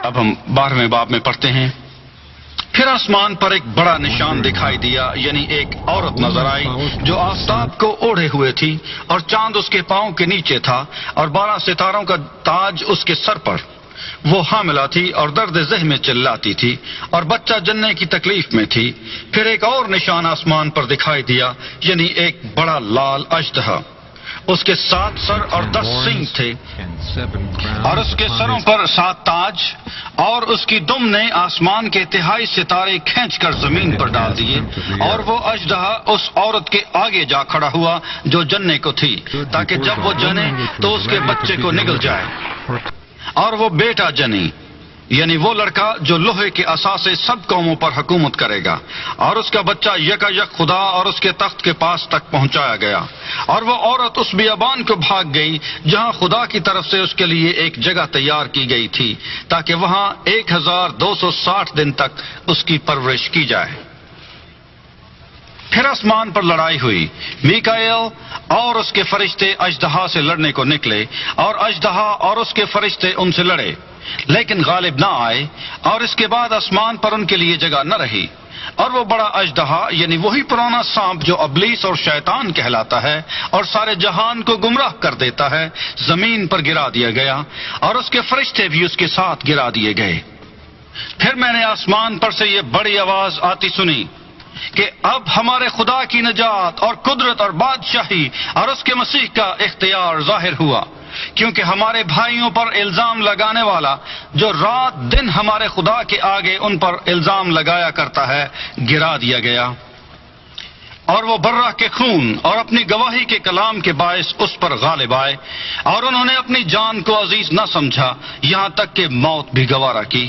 اب ہم 12ویں باب میں پڑھتے ہیں. پھر آسمان پر ایک بڑا نشان دکھائی دیا، یعنی ایک عورت نظر آئی جو آفتاب کو اوڑھے ہوئے تھی، اور چاند اس کے پاؤں کے نیچے تھا، اور 12 ستاروں کا تاج اس کے سر پر. وہ حاملہ تھی اور درد ذہ میں چلاتی تھی، اور بچہ جننے کی تکلیف میں تھی. پھر ایک اور نشان آسمان پر دکھائی دیا، یعنی ایک بڑا لال اژدہا. اس کے 7 سر اور 10 سینگ تھے، اور اس کے سروں پر 7 تاج، اور اس کی دم نے آسمان کے 3 ستارے کھینچ کر زمین پر ڈال دیے. اور وہ اژدہا اس عورت کے آگے جا کھڑا ہوا جو جننے کو تھی، تاکہ جب وہ جنے تو اس کے بچے کو نگل جائے. اور وہ بیٹا جنی، یعنی وہ لڑکا جو لوہے کے عصا سے سب قوموں پر حکومت کرے گا. اور اس کا بچہ یکا یک خدا اور اس کے تخت کے پاس تک پہنچایا گیا. اور وہ عورت اس بیابان کو بھاگ گئی جہاں خدا کی طرف سے اس کے لیے ایک جگہ تیار کی گئی تھی، تاکہ وہاں 1260 دن تک اس کی پرورش کی جائے. پھر آسمان پر لڑائی ہوئی. میکائیل اور اس کے فرشتے اژدہا سے لڑنے کو نکلے، اور اژدہا اور اس کے فرشتے ان سے لڑے، لیکن غالب نہ آئے. اور اس کے بعد آسمان پر ان کے لیے جگہ نہ رہی. اور وہ بڑا اژدہا، یعنی وہی پرانا سانپ جو ابلیس اور شیطان کہلاتا ہے اور سارے جہان کو گمراہ کر دیتا ہے، زمین پر گرا دیا گیا، اور اس کے فرشتے بھی اس کے ساتھ گرا دیے گئے. پھر میں نے آسمان پر سے یہ بڑی آواز آتی سنی کہ اب ہمارے خدا کی نجات اور قدرت اور بادشاہی اور اس کے مسیح کا اختیار ظاہر ہوا، کیونکہ ہمارے بھائیوں پر الزام لگانے والا جو رات دن ہمارے خدا کے آگے ان پر الزام لگایا کرتا ہے، گرا دیا گیا. اور وہ برہ کے خون اور اپنی گواہی کے کلام کے باعث اس پر غالب آئے، اور انہوں نے اپنی جان کو عزیز نہ سمجھا، یہاں تک کہ موت بھی گوارا کی.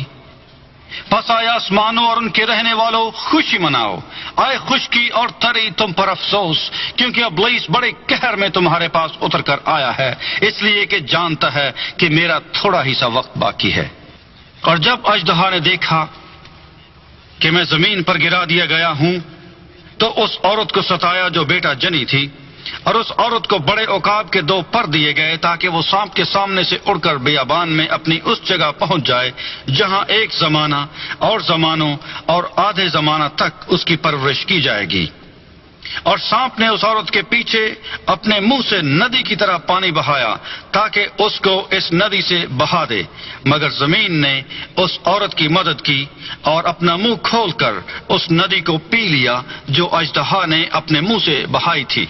پس آئے آسمانوں اور ان کے رہنے والوں، خوشی مناؤ، آئے خشکی اور تری تم پر افسوس، کیونکہ ابلیس بڑے قہر میں تمہارے پاس اتر کر آیا ہے، اس لیے کہ جانتا ہے کہ میرا تھوڑا ہی سا وقت باقی ہے. اور جب اژدہا نے دیکھا کہ میں زمین پر گرا دیا گیا ہوں، تو اس عورت کو ستایا جو بیٹا جنی تھی. اور اس عورت کو بڑے عقاب کے 2 پر دیے گئے، تاکہ وہ سانپ کے سامنے سے اڑ کر بیابان میں اپنی اس جگہ پہنچ جائے جہاں ایک زمانہ اور زمانوں اور آدھے زمانہ تک اس کی پرورش کی جائے گی. اور سانپ نے اس عورت کے پیچھے اپنے منہ سے ندی کی طرح پانی بہایا تاکہ اس کو اس ندی سے بہا دے، مگر زمین نے اس عورت کی مدد کی اور اپنا منہ کھول کر اس ندی کو پی لیا جو اژدہا نے اپنے منہ سے بہائی تھی.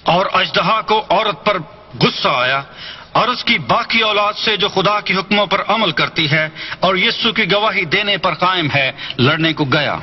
اور اژدہا کو عورت پر غصہ آیا، اور اس کی باقی اولاد سے جو خدا کے حکموں پر عمل کرتی ہے اور یسوع کی گواہی دینے پر قائم ہے، لڑنے کو گیا.